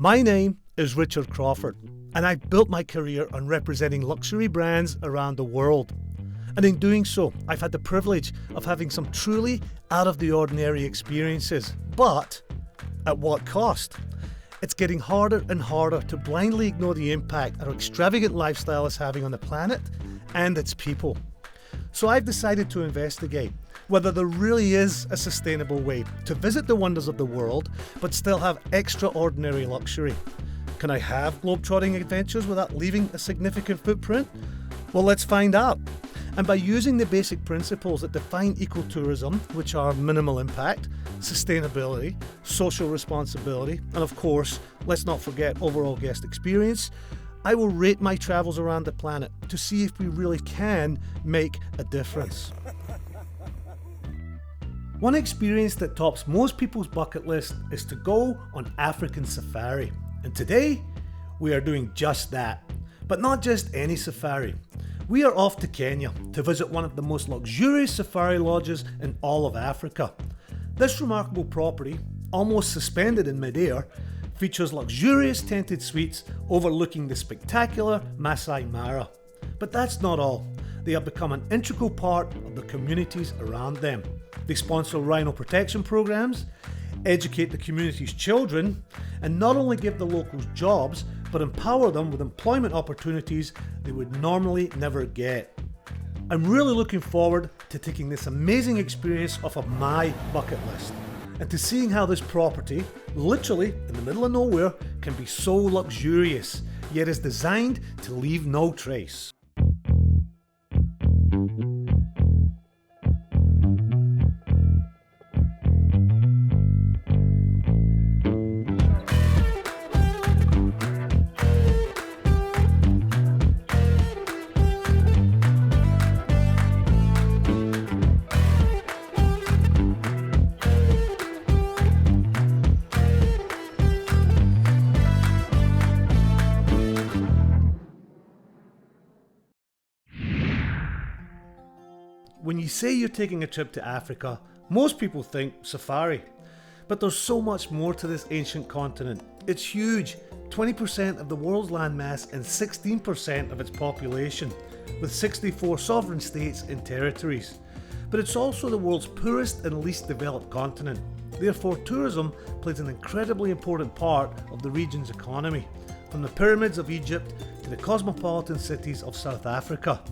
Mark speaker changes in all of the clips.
Speaker 1: My name is Richard Crawford, and I've built my career on representing luxury brands around the world. And in doing so, I've had the privilege of having some truly out-of-the-ordinary experiences. But at what cost? It's getting harder and harder to blindly ignore the impact our extravagant lifestyle is having on the planet and its people. So I've decided to investigate whether there really is a sustainable way to visit the wonders of the world but still have extraordinary luxury. Can I have globe-trotting adventures without leaving a significant footprint? Well, let's find out. And by using the basic principles that define ecotourism, which are minimal impact, sustainability, social responsibility, and of course, let's not forget overall guest experience, I will rate my travels around the planet to see if we really can make a difference. One experience that tops most people's bucket list is to go on African safari. And today, we are doing just that. But not just any safari. We are off to Kenya to visit one of the most luxurious safari lodges in all of Africa. This remarkable property, almost suspended in midair, features luxurious tented suites overlooking the spectacular Masai Mara. But that's not all. They have become an integral part of the communities around them. They sponsor rhino protection programs, educate the community's children, and not only give the locals jobs, but empower them with employment opportunities they would normally never get. I'm really looking forward to taking this amazing experience off of my bucket list and to seeing how this property, literally in the middle of nowhere, can be so luxurious, yet is designed to leave no trace. When you say you're taking a trip to Africa, most people think safari. But there's so much more to this ancient continent. It's huge, 20% of the world's landmass and 16% of its population, with 64 sovereign states and territories. But it's also the world's poorest and least developed continent. Therefore, tourism plays an incredibly important part of the region's economy, from the pyramids of Egypt to the cosmopolitan cities of South Africa.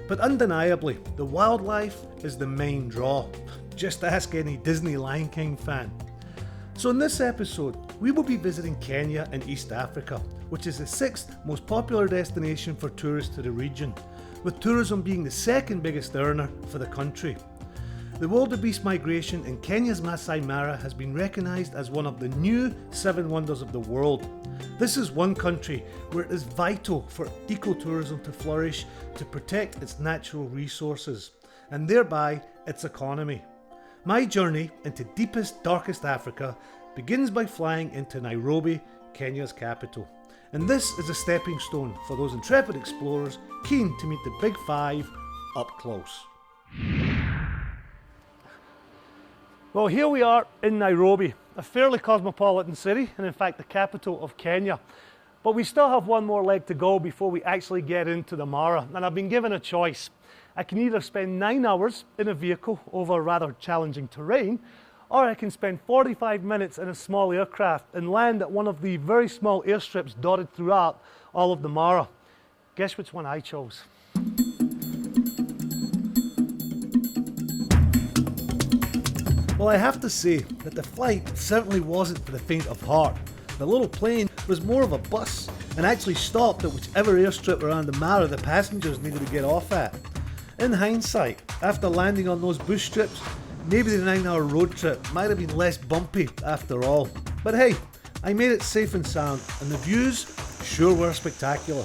Speaker 1: But undeniably, the wildlife is the main draw. Just ask any Disney Lion King fan. So in this episode, we will be visiting Kenya in East Africa, which is the 6th most popular destination for tourists to the region, with tourism being the 2nd biggest earner for the country. The wildebeest migration in Kenya's Masai Mara has been recognised as one of the new 7 wonders of the world. This is one country where it is vital for ecotourism to flourish to protect its natural resources and thereby its economy. My journey into deepest, darkest Africa begins by flying into Nairobi, Kenya's capital. And this is a stepping stone for those intrepid explorers keen to meet the Big Five up close. Well, here we are in Nairobi, a fairly cosmopolitan city, and in fact the capital of Kenya. But we still have one more leg to go before we actually get into the Mara, and I've been given a choice. I can either spend 9 hours in a vehicle over rather challenging terrain, or I can spend 45 minutes in a small aircraft and land at one of the very small airstrips dotted throughout all of the Mara. Guess which one I chose? Well, I have to say that the flight certainly wasn't for the faint of heart. The little plane was more of a bus and actually stopped at whichever airstrip around the Mara the passengers needed to get off at. In hindsight, after landing on those bush strips, maybe the 9-hour road trip might have been less bumpy after all. But hey, I made it safe and sound, and the views sure were spectacular.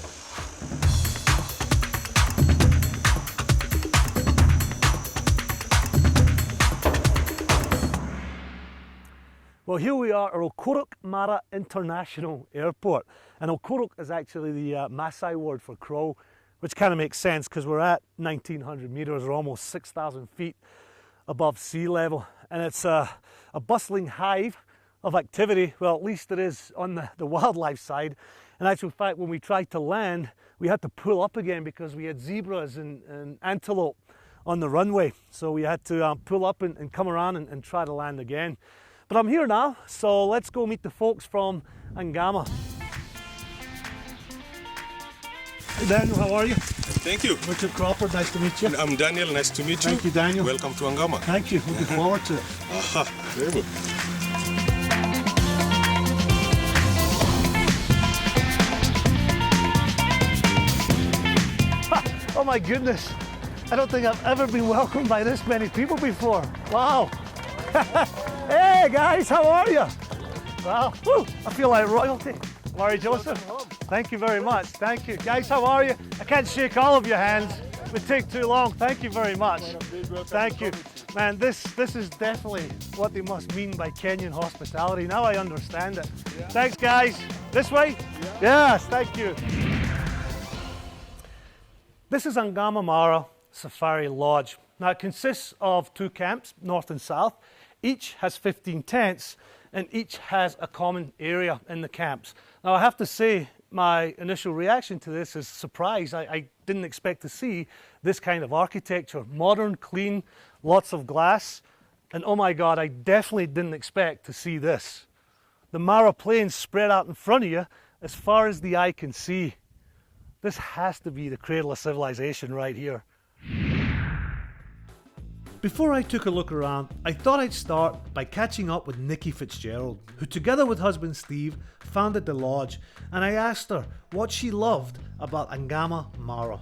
Speaker 1: Well, here we are at Okorok Mara International Airport, and Okorok is actually the Maasai word for crow, which kind of makes sense because we're at 1900 meters or almost 6,000 feet above sea level, and it's a bustling hive of activity. Well, at least it is on the wildlife side. In actual fact, when we tried to land, we had to pull up again because we had zebras and antelope on the runway. So we had to pull up and come around and try to land again. But I'm here now, so let's go meet the folks from Angama. Hey Daniel, how are you?
Speaker 2: Thank you.
Speaker 1: Richard Crawford, nice to meet you.
Speaker 2: And I'm Daniel, nice to meet you.
Speaker 1: Thank you, Daniel.
Speaker 2: Welcome to Angama.
Speaker 1: Thank you, looking forward to it.
Speaker 2: Very good.
Speaker 1: Oh my goodness, I don't think I've ever been welcomed by this many people before. Wow. Hey guys, how are you? Wow, woo, I feel like royalty. Laurie Joseph, thank you very much. Thank you. Guys, how are you? I can't shake all of your hands. It would take too long. Thank you very much. Thank you. Man, this is definitely what they must mean by Kenyan hospitality. Now I understand it. Yeah. Thanks, guys. This way? Yeah. Yes, thank you. This is Angama Mara Safari Lodge. Now it consists of 2 camps, north and south. Each has 15 tents and each has a common area in the camps. Now I have to say, my initial reaction to this is surprise. I didn't expect to see this kind of architecture. Modern, clean, lots of glass. And oh my God, I definitely didn't expect to see this. The Mara Plains spread out in front of you as far as the eye can see. This has to be the cradle of civilization right here. Before I took a look around, I thought I'd start by catching up with Nikki Fitzgerald, who together with husband Steve founded the lodge, and I asked her what she loved about Angama Mara.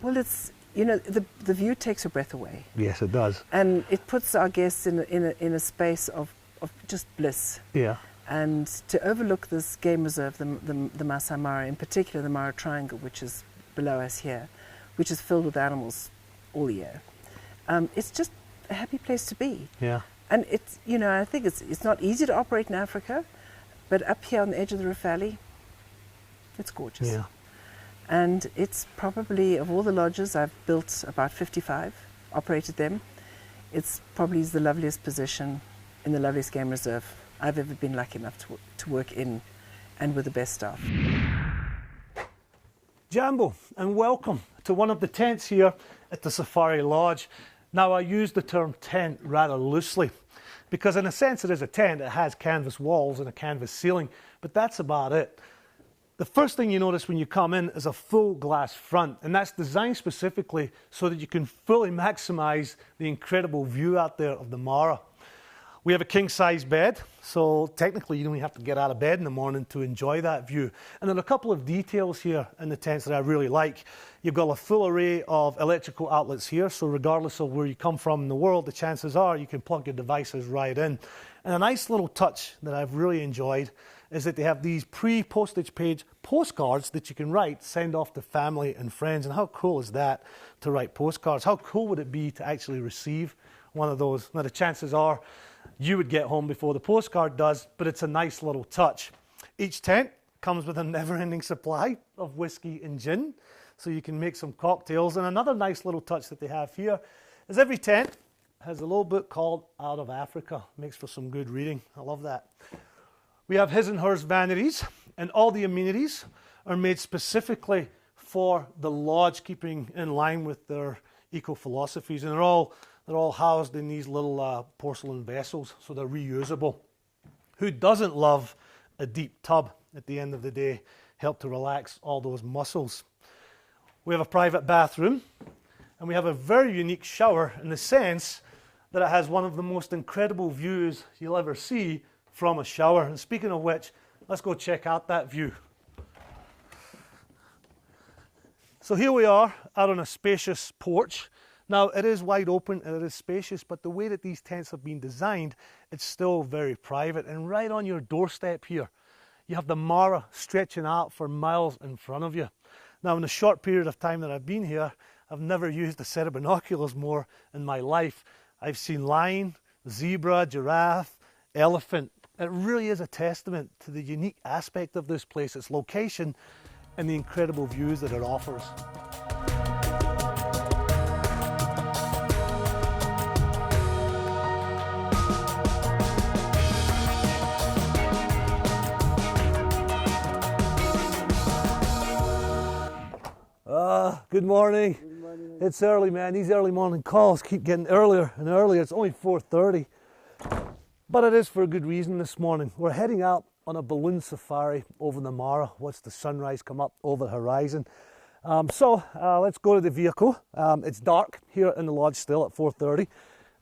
Speaker 3: Well, it's, you know, the view takes your breath away.
Speaker 1: Yes, it does.
Speaker 3: And it puts our guests in a space of just bliss.
Speaker 1: Yeah.
Speaker 3: And to overlook this game reserve, the Masai Mara, in particular the Mara Triangle, which is below us here, which is filled with animals all year, it's just a happy place to be.
Speaker 1: Yeah.
Speaker 3: And it's, you know, I think it's not easy to operate in Africa, but up here on the edge of the Rift Valley, it's gorgeous.
Speaker 1: Yeah.
Speaker 3: And it's probably, of all the lodges, I've built about 55, operated them. It's probably the loveliest position in the loveliest game reserve I've ever been lucky enough to work in, and with the best staff.
Speaker 1: Jambo, and welcome to one of the tents here at the Safari Lodge. Now I use the term tent rather loosely because in a sense it is a tent. It has canvas walls and a canvas ceiling, but that's about it. The first thing you notice when you come in is a full glass front, and that's designed specifically so that you can fully maximize the incredible view out there of the Mara. We have a king-size bed, so technically you don't even have to get out of bed in the morning to enjoy that view. And then a couple of details here in the tents that I really like. You've got a full array of electrical outlets here, so regardless of where you come from in the world, the chances are you can plug your devices right in. And a nice little touch that I've really enjoyed is that they have these pre-postage page postcards that you can write, send off to family and friends. And how cool is that to write postcards? How cool would it be to actually receive one of those? Now the chances are you would get home before the postcard does, but it's a nice little touch. Each tent comes with a never-ending supply of whiskey and gin, so you can make some cocktails. And another nice little touch that they have here is every tent has a little book called Out of Africa. Makes for some good reading. I love that. We have his and hers vanities, and all the amenities are made specifically for the lodge, keeping in line with their eco-philosophies, and they're all housed in these little porcelain vessels, so they're reusable. Who doesn't love a deep tub at the end of the day? Help to relax all those muscles. We have a private bathroom, and we have a very unique shower in the sense that it has one of the most incredible views you'll ever see from a shower. And speaking of which, let's go check out that view. So here we are out on a spacious porch. Now it is wide open and it is spacious, but the way that these tents have been designed, it's still very private. And right on your doorstep here, you have the Mara stretching out for miles in front of you. Now in the short period of time that I've been here, I've never used a set of binoculars more in my life. I've seen lion, zebra, giraffe, elephant. It really is a testament to the unique aspect of this place, its location, and the incredible views that it offers. good morning. Good morning. It's early, man. These early morning calls keep getting earlier and earlier. It's only 4:30. But it is for a good reason this morning. We're heading out on a balloon safari over the Mara. Watch the sunrise come up over the horizon. So let's go to the vehicle. It's dark here in the lodge still at 4:30.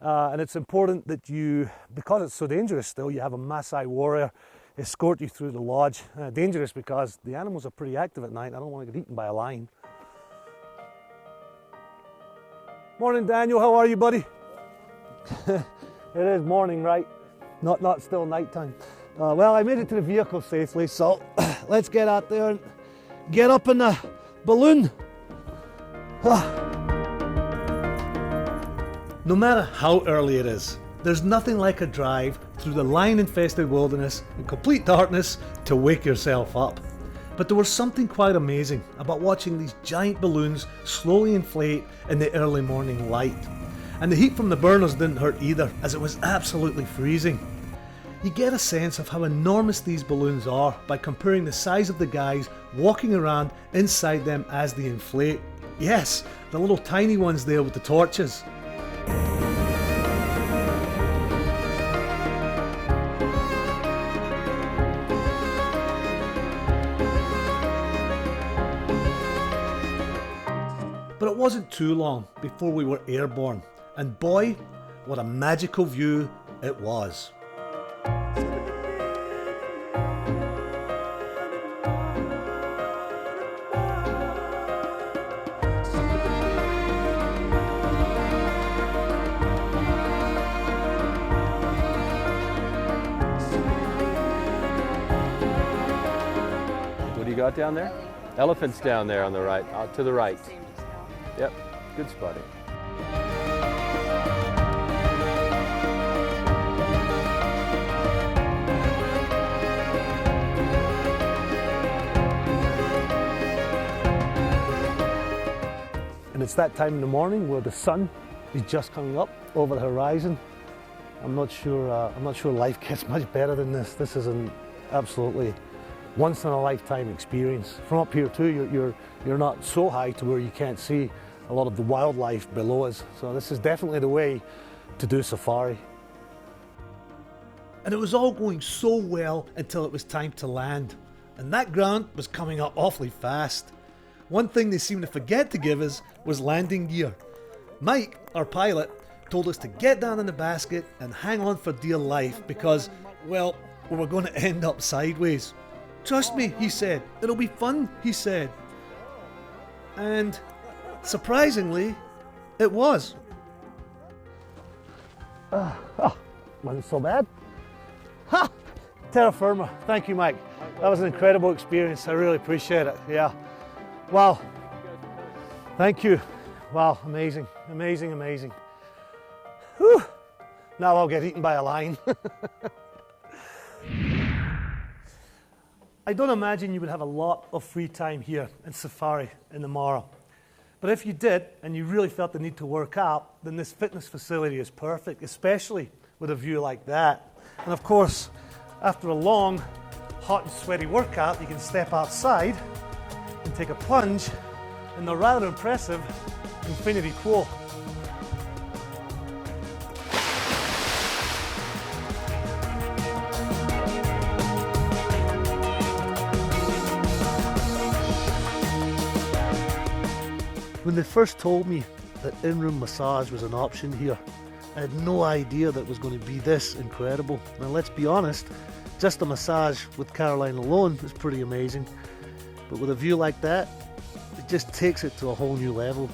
Speaker 1: And it's important that you, because it's so dangerous still, you have a Maasai warrior escort you through the lodge. Dangerous because the animals are pretty active at night. I don't want to get eaten by a lion. Morning, Daniel. How are you, buddy? It is morning, right? Not still nighttime. Well, I made it to the vehicle safely, so let's get out there and get up in the balloon. No matter how early it is, there's nothing like a drive through the lion-infested wilderness in complete darkness to wake yourself up. But there was something quite amazing about watching these giant balloons slowly inflate in the early morning light. And the heat from the burners didn't hurt either, as it was absolutely freezing. You get a sense of how enormous these balloons are by comparing the size of the guys walking around inside them as they inflate. Yes, the little tiny ones there with the torches. But it wasn't too long before we were airborne, and boy, what a magical view it was.
Speaker 4: What do you got down there? Elephants down there on the right, out to the right. Yep, good spotting.
Speaker 1: And it's that time in the morning where the sun is just coming up over the horizon. I'm not sure life gets much better than this. This is an absolutely once in a lifetime experience. From up here too, you're not so high to where you can't see a lot of the wildlife below us. So this is definitely the way to do safari. And it was all going so well until it was time to land. And that ground was coming up awfully fast. One thing they seemed to forget to give us was landing gear. Mike, our pilot, told us to get down in the basket and hang on for dear life because, well, we were going to end up sideways. Trust me, he said. It'll be fun, he said. And surprisingly, it was. Wasn't so bad. Ha! Terra firma. Thank you, Mike. That was an incredible experience. I really appreciate it. Yeah. Wow. Thank you. Wow, amazing, amazing, amazing. Whew. Now I'll get eaten by a lion. I don't imagine you would have a lot of free time here in safari in the Mara. But if you did, and you really felt the need to work out, then this fitness facility is perfect, especially with a view like that. And of course, after a long, hot and sweaty workout, you can step outside and take a plunge in the rather impressive infinity pool. When they first told me that in-room massage was an option here, I had no idea that it was going to be this incredible. Now let's be honest, just a massage with Caroline alone is pretty amazing, but with a view like that, it just takes it to a whole new level.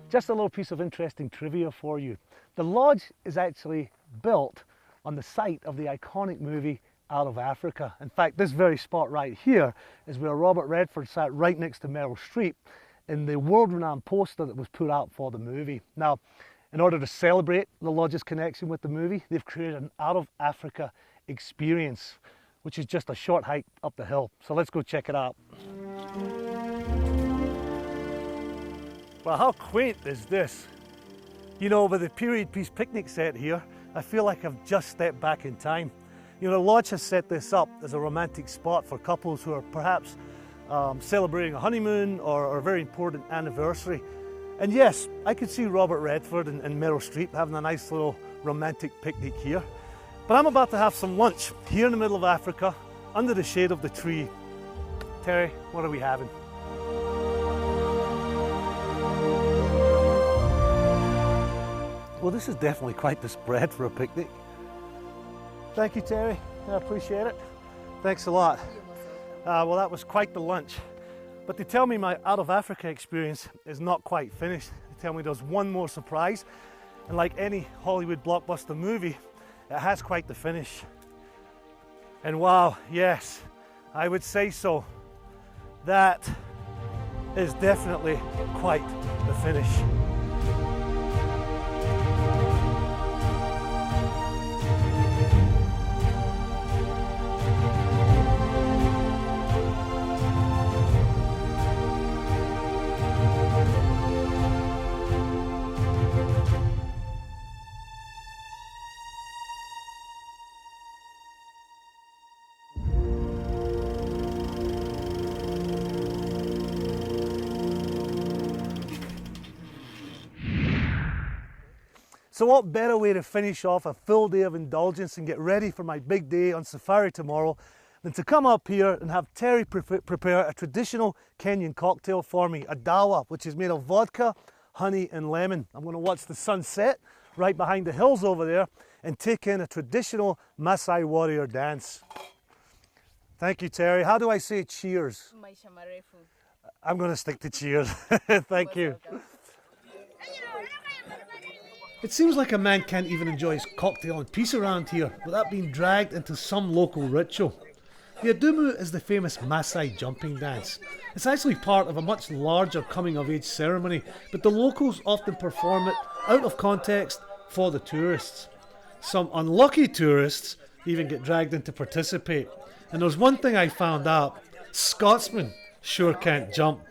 Speaker 1: Just a little piece of interesting trivia for you. The lodge is actually built on the site of the iconic movie Out of Africa. In fact, this very spot right here is where Robert Redford sat right next to Meryl Streep in the world-renowned poster that was put out for the movie. Now, in order to celebrate the lodge's connection with the movie, they've created an Out of Africa experience, which is just a short hike up the hill. So let's go check it out. Well, how quaint is this? You know, with the period piece picnic set here, I feel like I've just stepped back in time. You know, the lodge has set this up as a romantic spot for couples who are perhaps celebrating a honeymoon or a very important anniversary. And yes, I could see Robert Redford and Meryl Streep having a nice little romantic picnic here. But I'm about to have some lunch here in the middle of Africa, under the shade of the tree. Terry, what are we having? Well, this is definitely quite the spread for a picnic. Thank you, Terry. I appreciate it. Thanks a lot. Well, that was quite the lunch. But they tell me my Out of Africa experience is not quite finished. They tell me there's one more surprise. And like any Hollywood blockbuster movie, it has quite the finish. And wow, yes, I would say so. That is definitely quite the finish. So what better way to finish off a full day of indulgence and get ready for my big day on safari tomorrow than to come up here and have Terry prepare a traditional Kenyan cocktail for me, a dawa, which is made of vodka, honey and lemon. I'm going to watch the sunset right behind the hills over there and take in a traditional Maasai warrior dance. Thank you, Terry. How do I say cheers? I'm going to stick to cheers. Thank you. It seems like a man can't even enjoy his cocktail in peace around here without being dragged into some local ritual. The adumu is the famous Maasai jumping dance. It's actually part of a much larger coming of age ceremony, but the locals often perform it out of context for the tourists. Some unlucky tourists even get dragged in to participate. And there's one thing I found out: Scotsmen sure can't jump.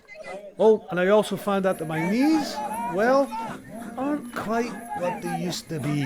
Speaker 1: Oh, and I also found out that my knees, well, aren't quite what they used to be.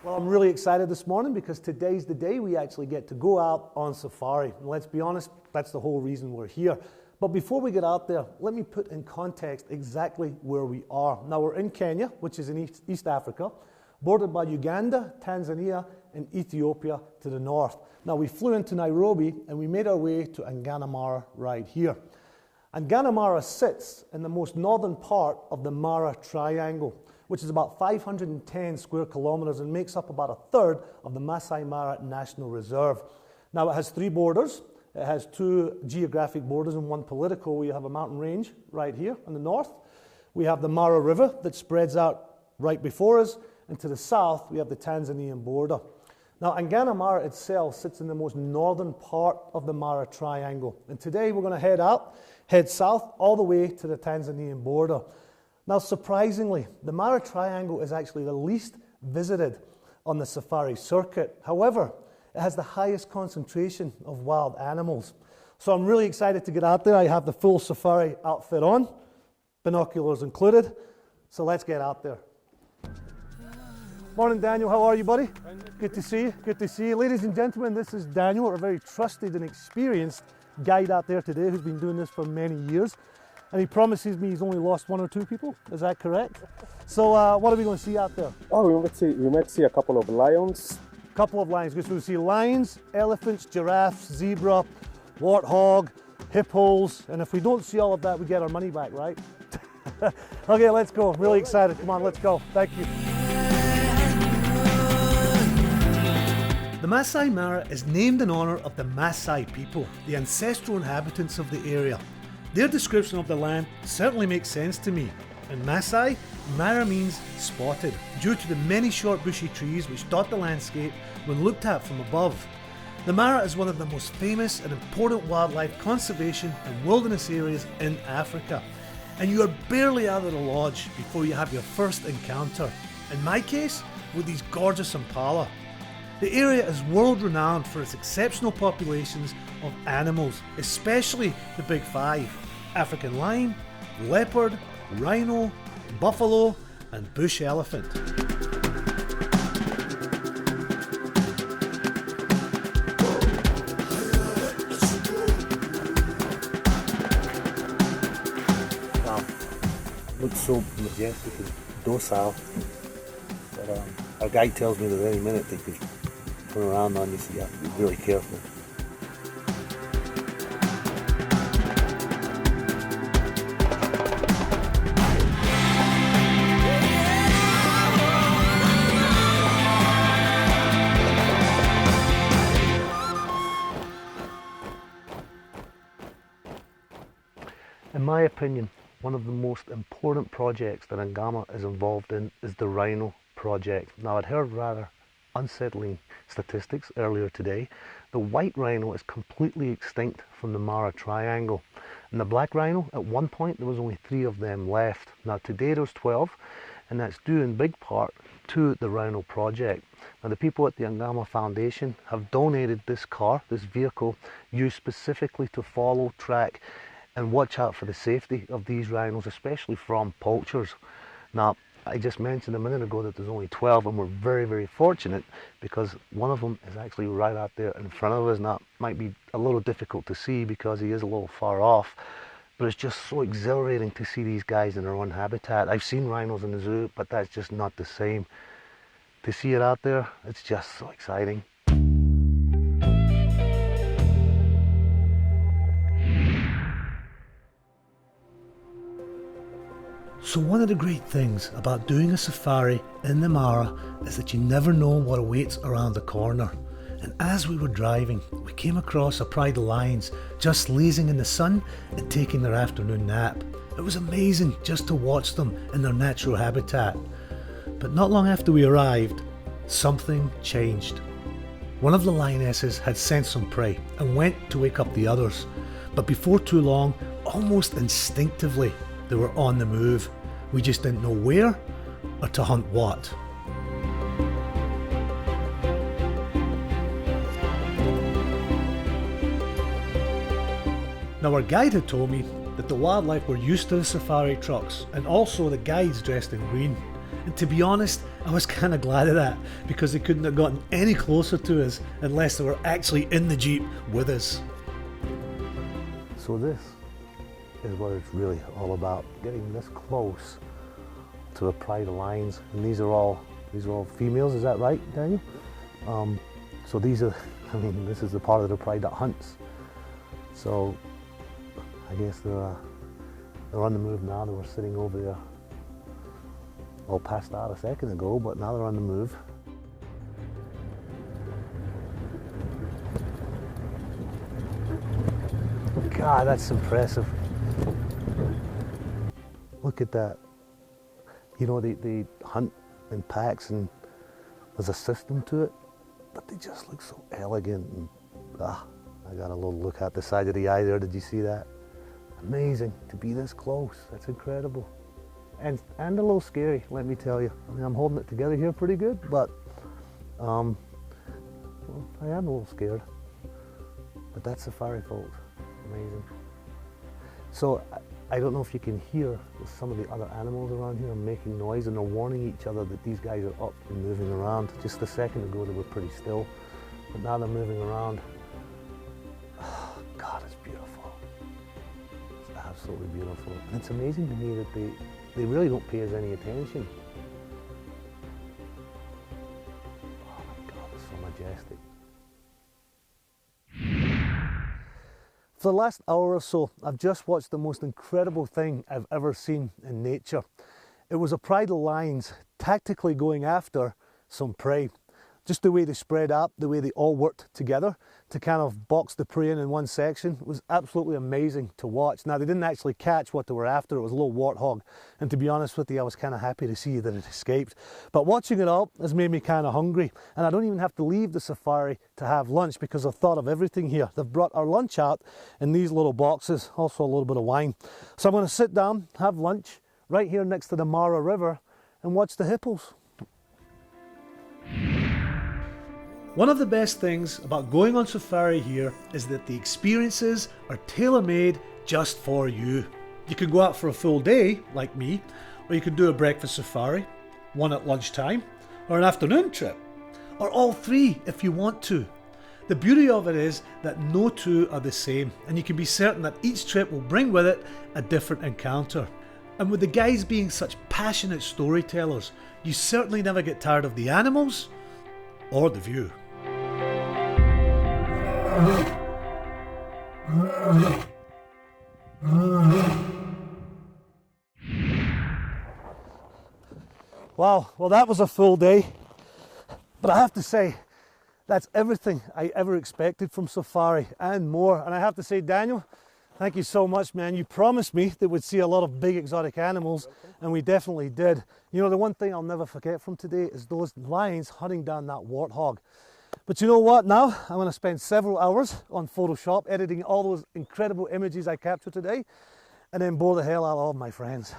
Speaker 1: Well, I'm really excited this morning because today's the day we actually get to go out on safari. And let's be honest, that's the whole reason we're here. But before we get out there, let me put in context exactly where we are. Now, we're in Kenya, which is in East Africa, bordered by Uganda, Tanzania, and Ethiopia to the north. Now, we flew into Nairobi and we made our way to Anganamara right here. Anganamara sits in the most northern part of the Mara Triangle, which is about 510 square kilometers and makes up about a third of the Masai Mara National Reserve. Now, it has 3 borders. It has 2 geographic borders and 1 political. We have a mountain range right here in the north. We have the Mara River that spreads out right before us, and to the south we have the Tanzanian border. Now, Anganamara itself sits in the most northern part of the Mara Triangle, and today we're going to head south all the way to the Tanzanian border. Now, surprisingly, the Mara Triangle is actually the least visited on the safari circuit. However, it has the highest concentration of wild animals. So I'm really excited to get out there. I have the full safari outfit on, binoculars included. So let's get out there. Morning, Daniel. How are you, buddy? Good to see you. Good to see you. Ladies and gentlemen, this is Daniel, a very trusted and experienced guide out there today who's been doing this for many years. And he promises me he's only lost 1 or 2 people. Is that correct? So what are we going to see out there?
Speaker 5: Oh, we might see a couple of lions.
Speaker 1: A couple of lions. Good. So we'll see lions, elephants, giraffes, zebra, warthog, hippos. And if we don't see all of that, we get our money back, right? Okay, let's go. I'm really excited. Come on, let's go. Thank you. The Masai Mara is named in honour of the Maasai people, the ancestral inhabitants of the area. Their description of the land certainly makes sense to me. In Maasai, Mara means spotted, due to the many short bushy trees which dot the landscape when looked at from above. The Mara is one of the most famous and important wildlife conservation and wilderness areas in Africa. and you are barely out of the lodge before you have your first encounter. In my case, with these gorgeous impala. The area is world renowned for its exceptional populations of animals, especially the big five: African lion, leopard, rhino, buffalo and bush elephant.
Speaker 6: Wow, looks so majestic and docile. But our guide tells me that at any minute they could turn around on you, so you have to be really careful.
Speaker 1: In my opinion, one of the most important projects that Ngama is involved in is the rhino project. Now, I'd heard rather unsettling statistics earlier today. The white rhino is completely extinct from the Mara Triangle, and the black rhino, at one point there was only 3 of them left. Now today there's 12, and that's due in big part to the rhino project. Now the people at the Ngama Foundation have donated this car, this vehicle, used specifically to follow, track and watch out for the safety of these rhinos, especially from poachers. Now, I just mentioned a minute ago that there's only 12, and we're very, very fortunate because one of them is actually right out there in front of us. Now, it might be a little difficult to see because he is a little far off, but it's just so exhilarating to see these guys in their own habitat. I've seen rhinos in the zoo, but that's just not the same. To see it out there, it's just so exciting. So one of the great things about doing a safari in the Mara is that you never know what awaits around the corner. And as we were driving, we came across a pride of lions just lazing in the sun and taking their afternoon nap. It was amazing just to watch them in their natural habitat. But not long after we arrived, something changed. One of the lionesses had sensed some prey and went to wake up the others. But before too long, almost instinctively, they were on the move. We just didn't know where or to hunt what. Now, our guide had told me that the wildlife were used to the safari trucks and also the guides dressed in green. And to be honest, I was kind of glad of that because they couldn't have gotten any closer to us unless they were actually in the Jeep with us.
Speaker 6: So this is what it's really all about, getting this close to a pride of lions. And these are all females, is that right, Daniel? So these are, I mean, this is the part of the pride that hunts. So I guess they're on the move now. They were sitting over there all passed out a second ago, but now they're on the move. God, that's impressive. Look at that. You know, they hunt in packs and there's a system to it, but they just look so elegant. And, I got a little look at the side of the eye there. Did you see that? Amazing to be this close. That's incredible. And a little scary, let me tell you. I mean, I'm holding it together here pretty good, but well, I am a little scared. But that's safari, folks. Amazing. So I don't know if you can hear some of the other animals around here making noise, and they're warning each other that these guys are up and moving around. Just a second ago they were pretty still, but now they're moving around. Oh, God, it's beautiful. It's absolutely beautiful. And it's amazing to me that they really don't pay us any attention. Oh my God, it's so majestic. For the last hour or so, I've just watched the most incredible thing I've ever seen in nature. It was a pride of lions tactically going after some prey. Just the way they spread up, the way they all worked together to kind of box the prey in one section was absolutely amazing to watch. Now, they didn't actually catch what they were after. It was a little warthog. And to be honest with you, I was kind of happy to see that it escaped. But watching it all has made me kind of hungry. And I don't even have to leave the safari to have lunch because I've thought of everything here. They've brought our lunch out in these little boxes, also a little bit of wine. So I'm going to sit down, have lunch right here next to the Mara River and watch the hippos.
Speaker 1: One of the best things about going on safari here is that the experiences are tailor-made just for you. You can go out for a full day, like me, or you can do a breakfast safari, one at lunchtime, or an afternoon trip, or all three if you want to. The beauty of it is that no two are the same, and you can be certain that each trip will bring with it a different encounter. And with the guys being such passionate storytellers, you certainly never get tired of the animals or the view.
Speaker 6: Wow, well that was a full day, but I have to say that's everything I ever expected from safari and more. And I have to say, Daniel, thank you so much, man. You promised me that we'd see a lot of big exotic animals, and we definitely did. You know, the one thing I'll never forget from today is those lions hunting down that warthog. But you know what, now I'm going to spend several hours on Photoshop editing all those incredible images I captured today, and then bore the hell out of all my friends.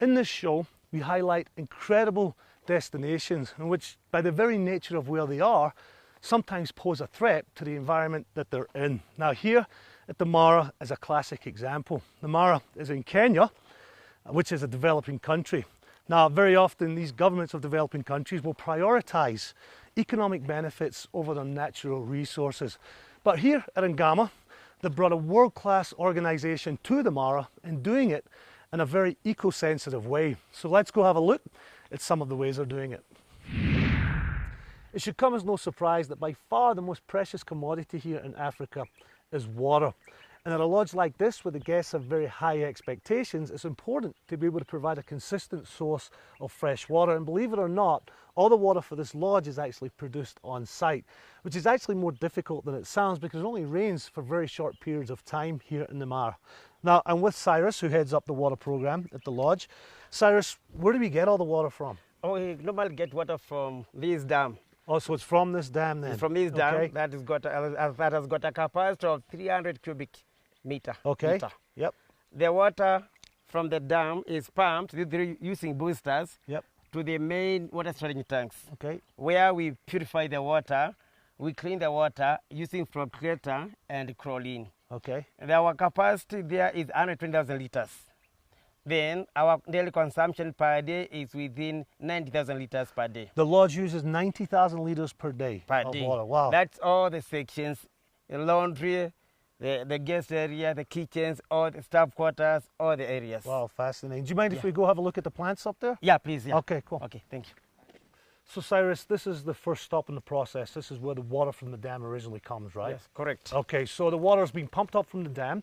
Speaker 6: In this show, we highlight incredible destinations in which, by the very nature of where they are, sometimes pose a threat to the environment that they're in. Now here at the Mara is a classic example. The Mara is in Kenya, which is a developing country. Now, very often these governments of developing countries will prioritise economic benefits over their natural resources. But here at Ngama, they've brought a world-class organisation to the Mara and doing it in a very eco-sensitive way. So let's go have a look at some of the ways they're doing it. It should come as no surprise that by far the most precious commodity here in Africa is water. And at a lodge like this, where the guests have very high expectations, it's important to be able to provide a consistent source of fresh water. And believe it or not, all the water for this lodge is actually produced on site, which is actually more difficult than it sounds because it only rains for very short periods of time here in the Mara. Now, I'm with Cyrus, who heads up the water program at the lodge. Cyrus, where do we get all the water from?
Speaker 7: Oh, we normally get water from this dam.
Speaker 6: Oh, so it's from this dam then?
Speaker 7: It's from this dam that has got a capacity of 300 cubic meter.
Speaker 6: Okay.
Speaker 7: Meter.
Speaker 6: Yep.
Speaker 7: The water from the dam is pumped using boosters
Speaker 6: Yep.
Speaker 7: to the main water storage tanks.
Speaker 6: Okay.
Speaker 7: Where we purify the water, we clean the water using filtrator and chlorine.
Speaker 6: Okay.
Speaker 7: And our capacity there is 120,000 liters. Then our daily consumption per day is within 90,000 liters per day.
Speaker 6: The lodge uses 90,000 litres per day of water. Wow.
Speaker 7: That's all the sections, the laundry, the guest area, the kitchens, all the staff quarters, all the areas.
Speaker 6: Wow, fascinating. Do you mind if we go have a look at the plants up there?
Speaker 7: Yeah, please. Yeah.
Speaker 6: Okay, cool.
Speaker 7: Okay, thank you.
Speaker 6: So Cyrus, this is the first stop in the process. This is where the water from the dam originally comes, right?
Speaker 7: Yes, correct.
Speaker 6: Okay, so the water is being pumped up from the dam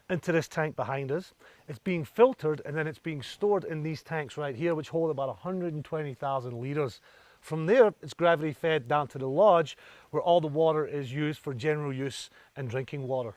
Speaker 6: into this tank behind us. It's being filtered and then it's being stored in these tanks right here, which hold about 120,000 litres. From there, it's gravity fed down to the lodge, where all the water is used for general use and drinking water.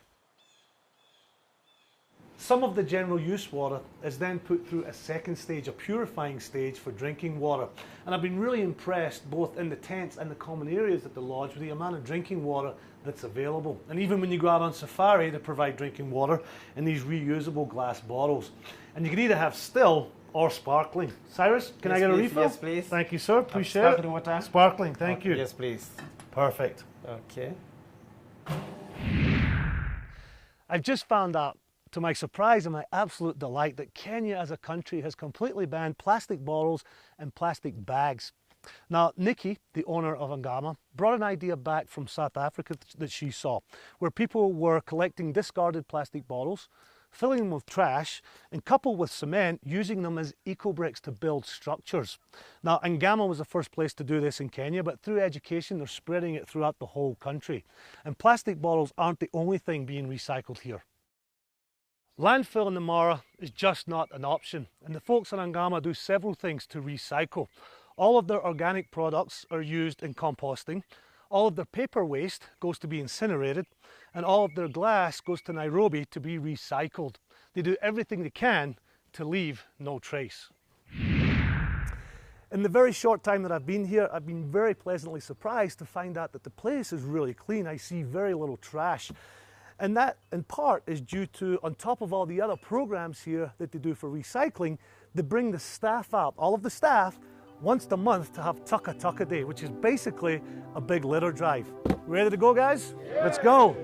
Speaker 6: Some of the general use water is then put through a second stage, a purifying stage for drinking water. And I've been really impressed both in the tents and the common areas at the lodge with the amount of drinking water that's available. And even when you go out on safari, they provide drinking water in these reusable glass bottles. And you can either have still or sparkling. Cyrus, can I get a refill?
Speaker 7: Yes, please.
Speaker 6: Thank you, sir. Appreciate
Speaker 7: Sparkling
Speaker 6: it.
Speaker 7: water?
Speaker 6: Sparkling, thank you.
Speaker 7: Yes, please.
Speaker 6: Perfect.
Speaker 7: Okay.
Speaker 6: I've just found out, to my surprise and my absolute delight, that Kenya as a country has completely banned plastic bottles and plastic bags. Now, Nikki, the owner of Ngama, brought an idea back from South Africa that she saw, where people were collecting discarded plastic bottles, filling them with trash, and coupled with cement, using them as eco-bricks to build structures. Now, Ngama was the first place to do this in Kenya, but through education, they're spreading it throughout the whole country. And plastic bottles aren't the only thing being recycled here. Landfill in the Mara is just not an option, and the folks in Ngama do several things to recycle.
Speaker 1: All of their organic products are used in composting. All of their paper waste goes to be incinerated, and all of their glass goes to Nairobi to be recycled. They do everything they can to leave no trace. In the very short time that I've been here, I've been very pleasantly surprised to find out that the place is really clean. I see very little trash. And that, in part, is due to, on top of all the other programs here that they do for recycling, they bring the staff out, all of the staff, once a month to have Tucka Tucka Day, which is basically a big litter drive. Ready to go, guys? Yeah. Let's go.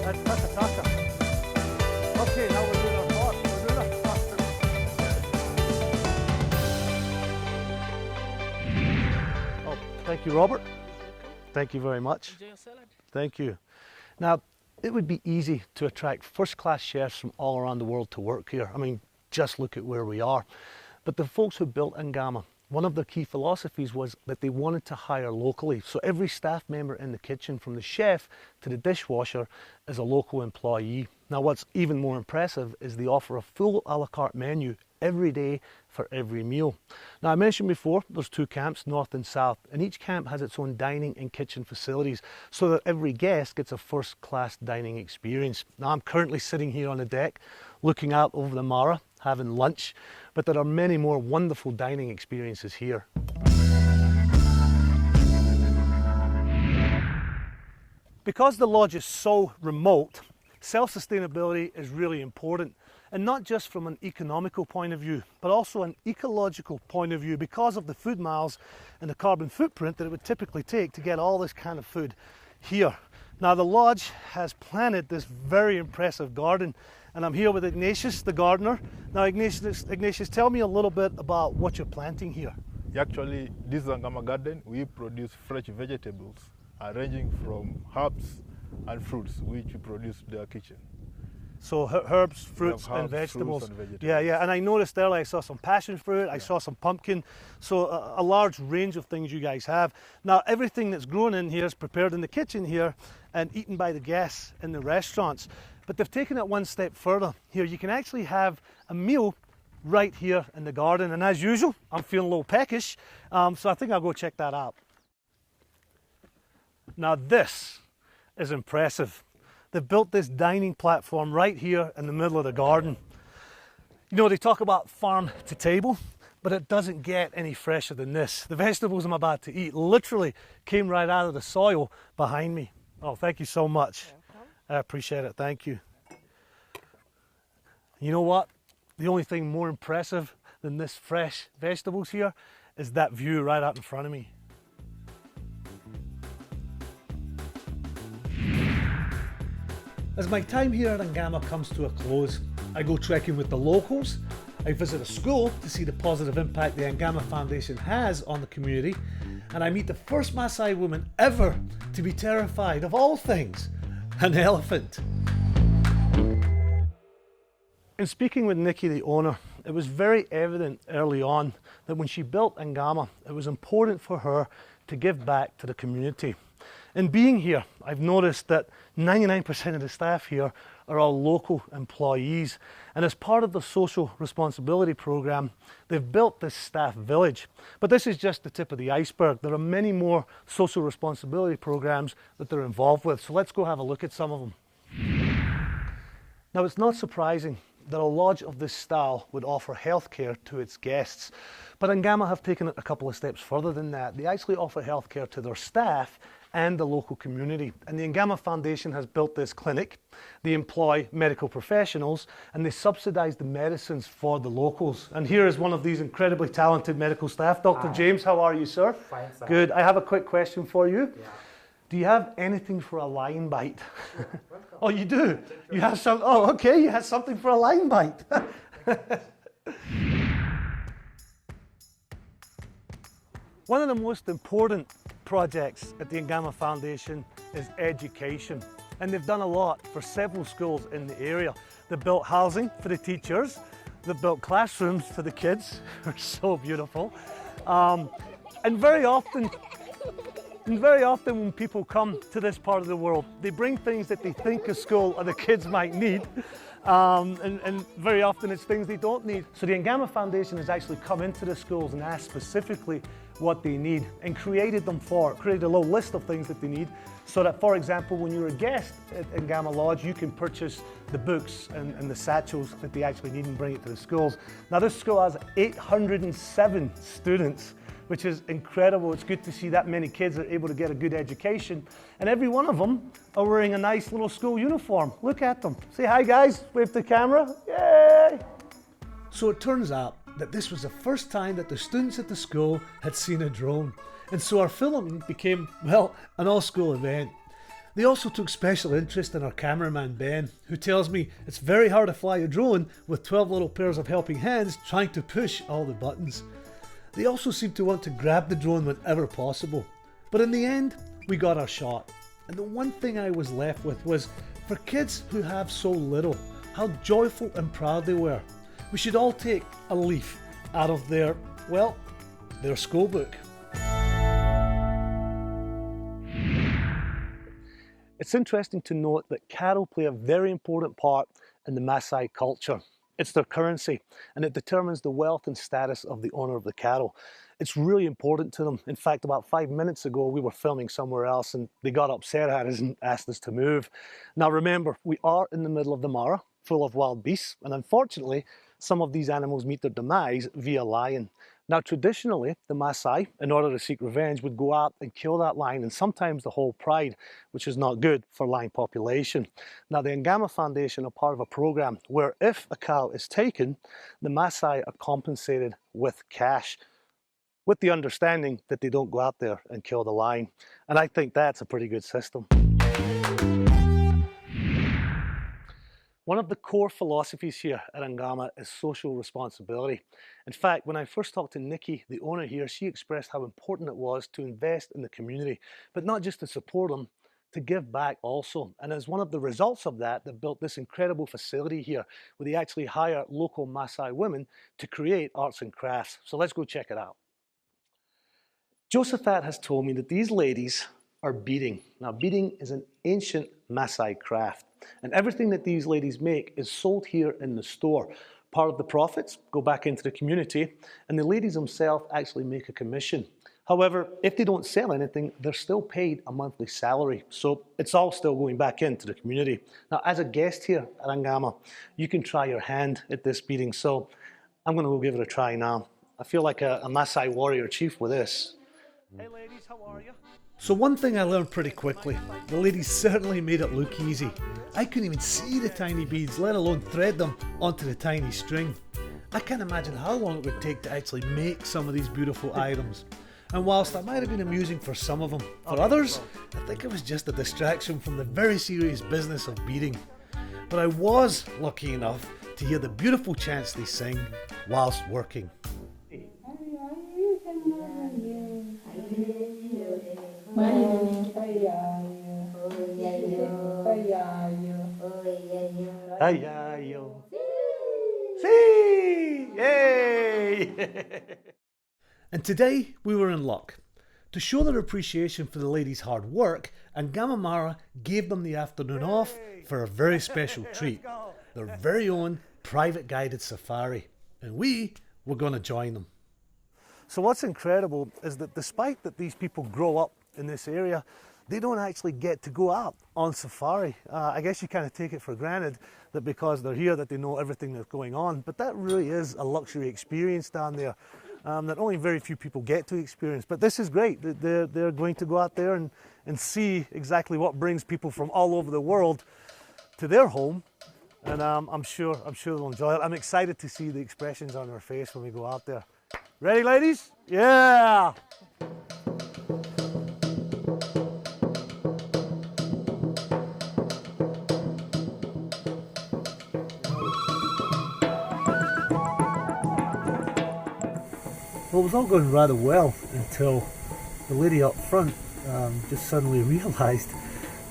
Speaker 1: That's Tucka Tucka. Okay, now we're doing our part. We're doing our part. Oh, thank you, Robert. Thank you very much.
Speaker 7: Enjoy your salad.
Speaker 1: Thank you. Now, it would be easy to attract first-class chefs from all around the world to work here. I mean, just look at where we are. But the folks who built Ngama, one of their key philosophies was that they wanted to hire locally. So every staff member in the kitchen, from the chef to the dishwasher, is a local employee. Now, what's even more impressive is they offer a full a la carte menu every day for every meal. Now, I mentioned before, there's 2 camps, north and south, and each camp has its own dining and kitchen facilities so that every guest gets a first-class dining experience. Now, I'm currently sitting here on the deck looking out over the Mara, having lunch, but there are many more wonderful dining experiences here. Because the lodge is so remote, self-sustainability is really important. And not just from an economical point of view, but also an ecological point of view because of the food miles and the carbon footprint that it would typically take to get all this kind of food here. Now, the lodge has planted this very impressive garden, and I'm here with Ignatius, the gardener. Now, Ignatius, tell me a little bit about what you're planting here.
Speaker 8: Actually, this is Ngama garden. We produce fresh vegetables, ranging from herbs and fruits, which we produce in our kitchen.
Speaker 1: So herbs, fruits, and vegetables.
Speaker 8: Fruits and vegetables.
Speaker 1: Yeah. And I noticed earlier I saw some passion fruit, I saw some pumpkin. So a large range of things you guys have. Now, everything that's grown in here is prepared in the kitchen here and eaten by the guests in the restaurants. But they've taken it one step further. Here, you can actually have a meal right here in the garden. And as usual, I'm feeling a little peckish, so I think I'll go check that out. Now, this is impressive. They've built this dining platform right here in the middle of the garden. You know, they talk about farm to table, but it doesn't get any fresher than this. The vegetables I'm about to eat literally came right out of the soil behind me. Oh, thank you so much. I appreciate it. Thank you. You know what? The only thing more impressive than this fresh vegetables here is that view right out in front of me. As my time here at Ngama comes to a close, I go trekking with the locals, I visit a school to see the positive impact the Ngama Foundation has on the community, and I meet the first Maasai woman ever to be terrified of all things, an elephant. In speaking with Nikki, the owner, it was very evident early on that when she built Ngama, it was important for her to give back to the community. In being here, I've noticed that 99% of the staff here are all local employees, and as part of the social responsibility program, they've built this staff village. But this is just the tip of the iceberg. There are many more social responsibility programs that they're involved with, so let's go have a look at some of them. Now, it's not surprising that a lodge of this style would offer healthcare to its guests, but Ngama have taken it a couple of steps further than that. They actually offer healthcare to their staff and the local community. And the Ngama Foundation has built this clinic. They employ medical professionals and they subsidize the medicines for the locals. And here is one of these incredibly talented medical staff. Dr. James, how are you, sir?
Speaker 9: Fine, sir.
Speaker 1: Good. I have a quick question for you.
Speaker 9: Yeah.
Speaker 1: Do you have anything for a lion bite? Oh, you do? You have some? Oh, okay. You have something for a lion bite. One of the most important projects at the Ngama Foundation is education, and they've done a lot for several schools in the area. They've built housing for the teachers, they've built classrooms for the kids, who are so beautiful, and very often And very often when people come to this part of the world, they bring things that they think a school or the kids might need, and very often it's things they don't need. So the Ngama Foundation has actually come into the schools and asked specifically what they need and created a little list of things that they need, so that, for example, when you're a guest at Ngama Lodge, you can purchase the books and the satchels that they actually need and bring it to the schools. Now this school has 807 students, which is incredible. It's good to see that many kids are able to get a good education. And every one of them are wearing a nice little school uniform. Look at them. Say hi, guys. Wave to the camera. Yay! So it turns out that this was the first time that the students at the school had seen a drone. And so our filming became, well, an all-school event. They also took special interest in our cameraman Ben, who tells me it's very hard to fly a drone with 12 little pairs of helping hands trying to push all the buttons. They also seemed to want to grab the drone whenever possible. But in the end, we got our shot. And the one thing I was left with was, for kids who have so little, how joyful and proud they were. We should all take a leaf out of their school book. It's interesting to note that cattle play a very important part in the Maasai culture. It's their currency, and it determines the wealth and status of the owner of the cattle. It's really important to them. In fact, about 5 minutes ago, we were filming somewhere else and they got upset at us and asked us to move. Now remember, we are in the middle of the Mara, full of wild beasts, and unfortunately, some of these animals meet their demise via lion. Now traditionally, the Maasai, in order to seek revenge, would go out and kill that lion, and sometimes the whole pride, which is not good for lion population. Now the Ngama Foundation are part of a program where if a cow is taken, the Maasai are compensated with cash, with the understanding that they don't go out there and kill the lion. And I think that's a pretty good system. One of the core philosophies here at Ngama is social responsibility. In fact, when I first talked to Nikki, the owner here, she expressed how important it was to invest in the community, but not just to support them, to give back also. And as one of the results of that, they built this incredible facility here where they actually hire local Maasai women to create arts and crafts. So let's go check it out. Josephat has told me that these ladies are beading. Now beading is an ancient Maasai craft, and everything that these ladies make is sold here in the store. Part of the profits go back into the community, and the ladies themselves actually make a commission. However, if they don't sell anything, they're still paid a monthly salary, so it's all still going back into the community. Now as a guest here at Ngama, you can try your hand at this beading, so I'm going to go give it a try now. I feel like a Maasai warrior chief with this. Hey ladies, how are you? So one thing I learned pretty quickly, the ladies certainly made it look easy. I couldn't even see the tiny beads, let alone thread them onto the tiny string. I can't imagine how long it would take to actually make some of these beautiful items. And whilst that might have been amusing for some of them, for others, I think it was just a distraction from the very serious business of beading. But I was lucky enough to hear the beautiful chants they sing whilst working. Ayayo. See! Yay! And today we were in luck. To show their appreciation for the ladies' hard work, Ngama Mara gave them the afternoon off for a very special treat. Their very own private guided safari. And we were going to join them. So what's incredible is that despite that these people grow up in this area, they don't actually get to go out on safari. I guess you kind of take it for granted that because they're here that they know everything that's going on, but that really is a luxury experience down there that only very few people get to experience. But this is great. They're going to go out there and see exactly what brings people from all over the world to their home, and I'm sure they'll enjoy it. I'm excited to see the expressions on their face when we go out there. Ready, ladies? Yeah! Well, it was all going rather well until the lady up front just suddenly realised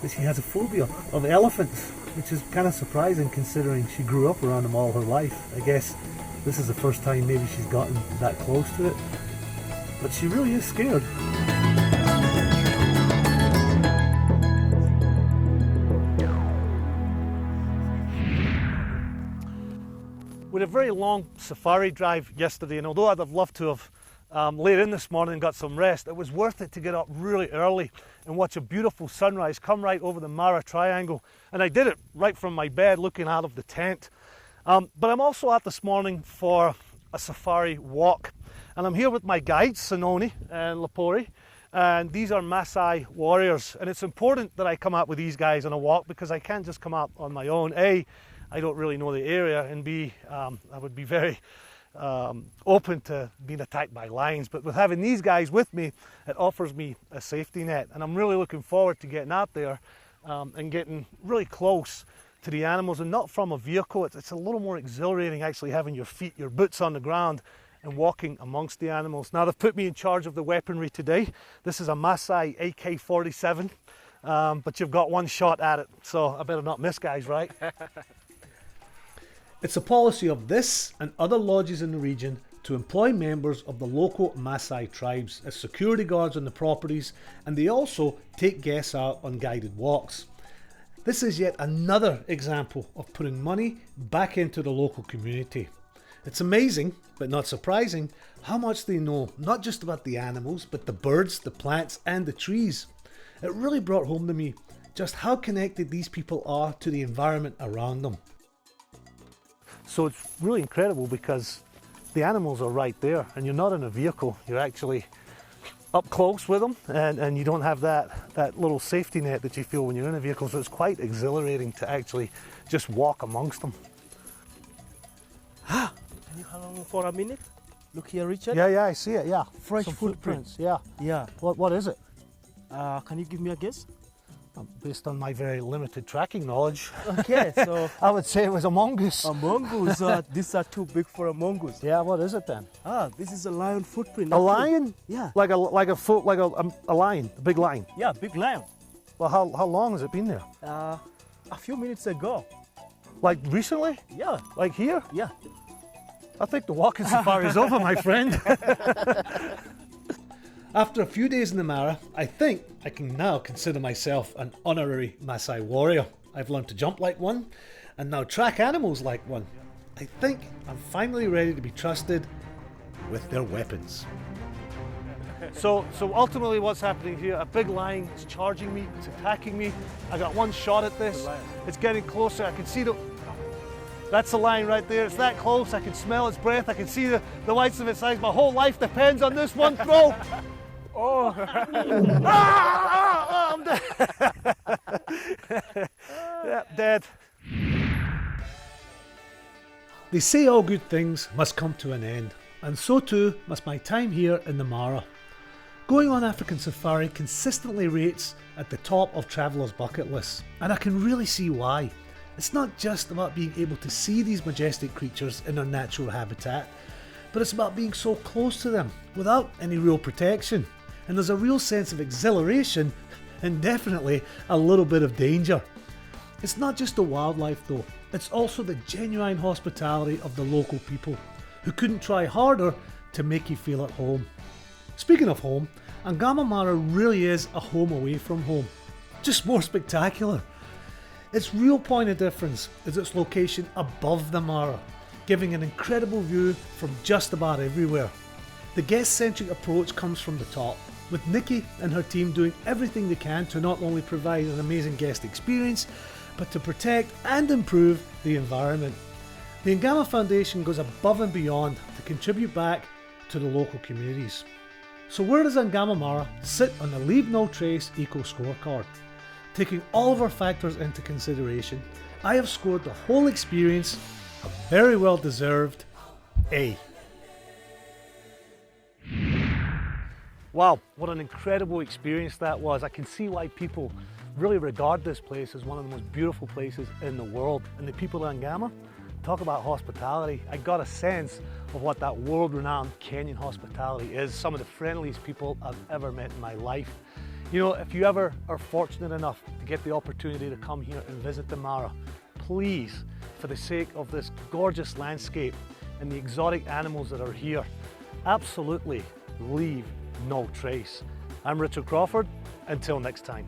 Speaker 1: that she has a phobia of elephants, which is kind of surprising considering she grew up around them all her life. I guess this is the first time maybe she's gotten that close to it, but she really is scared. We had a very long safari drive yesterday, and although I'd have loved to have laid in this morning and got some rest, it was worth it to get up really early and watch a beautiful sunrise come right over the Mara Triangle. And I did it right from my bed looking out of the tent. But I'm also out this morning for a safari walk. And I'm here with my guides, Sononi and Lapori. And these are Maasai warriors. And it's important that I come out with these guys on a walk because I can't just come out on my own. A, I don't really know the area, and B, I would be very open to being attacked by lions. But with having these guys with me, it offers me a safety net. And I'm really looking forward to getting out there and getting really close to the animals, and not from a vehicle. It's a little more exhilarating actually having your feet, your boots on the ground and walking amongst the animals. Now they've put me in charge of the weaponry today. This is a Maasai AK-47, but you've got one shot at it, so I better not miss, guys, right? It's a policy of this and other lodges in the region to employ members of the local Maasai tribes as security guards on the properties, and they also take guests out on guided walks. This is yet another example of putting money back into the local community. It's amazing, but not surprising, how much they know, not just about the animals, but the birds, the plants, and the trees. It really brought home to me just how connected these people are to the environment around them. So it's really incredible because the animals are right there, and you're not in a vehicle, you're actually up close with them, and you don't have that little safety net that you feel when you're in a vehicle, so it's quite exhilarating to actually just walk amongst them.
Speaker 9: Can you hang on for a minute? Look here, Richard.
Speaker 1: Yeah, I see it, yeah.
Speaker 9: Fresh
Speaker 1: Some
Speaker 9: footprints.
Speaker 1: Yeah.
Speaker 9: Yeah.
Speaker 1: What is it?
Speaker 9: Can you give me a guess?
Speaker 1: Based on my very limited tracking knowledge,
Speaker 9: Okay, so
Speaker 1: I would say it was a mongoose.
Speaker 9: a mongoose. These are too big for a mongoose.
Speaker 1: Yeah, what is it then?
Speaker 9: This is a lion footprint.
Speaker 1: A
Speaker 9: actually.
Speaker 1: lion?
Speaker 9: Yeah.
Speaker 1: Like a lion, a big lion.
Speaker 9: Yeah, big lion.
Speaker 1: Well, how long has it been there?
Speaker 9: A few minutes ago.
Speaker 1: Like recently?
Speaker 9: Yeah.
Speaker 1: Like here?
Speaker 9: Yeah.
Speaker 1: I think the walking safari is over, my friend. After a few days in the Mara, I think I can now consider myself an honorary Maasai warrior. I've learned to jump like one and now track animals like one. I think I'm finally ready to be trusted with their weapons. So ultimately what's happening here, a big lion is charging me, it's attacking me. I got one shot at this. It's getting closer. I can see that's the lion right there. It's that close. I can smell its breath. I can see the whites of its eyes. My whole life depends on this one throw. Oh! I'm dead. Yeah, dead. They say all good things must come to an end, and so too must my time here in the Mara. Going on African safari consistently rates at the top of travellers' bucket lists, and I can really see why. It's not just about being able to see these majestic creatures in their natural habitat, but it's about being so close to them without any real protection. And there's a real sense of exhilaration and definitely a little bit of danger. It's not just the wildlife though, it's also the genuine hospitality of the local people who couldn't try harder to make you feel at home. Speaking of home, Ngama Mara really is a home away from home, just more spectacular. Its real point of difference is its location above the Mara, giving an incredible view from just about everywhere. The guest-centric approach comes from the top, with Nikki and her team doing everything they can to not only provide an amazing guest experience, but to protect and improve the environment. The Ngama Foundation goes above and beyond to contribute back to the local communities. So where does Ngama Mara sit on the Leave No Trace Eco Scorecard? Taking all of our factors into consideration, I have scored the whole experience a very well deserved A. Wow, what an incredible experience that was. I can see why people really regard this place as one of the most beautiful places in the world. And the people of Ngama, talk about hospitality. I got a sense of what that world-renowned Kenyan hospitality is. Some of the friendliest people I've ever met in my life. You know, if you ever are fortunate enough to get the opportunity to come here and visit the Mara, please, for the sake of this gorgeous landscape and the exotic animals that are here, absolutely leave no trace. I'm Richard Crawford. Until next time.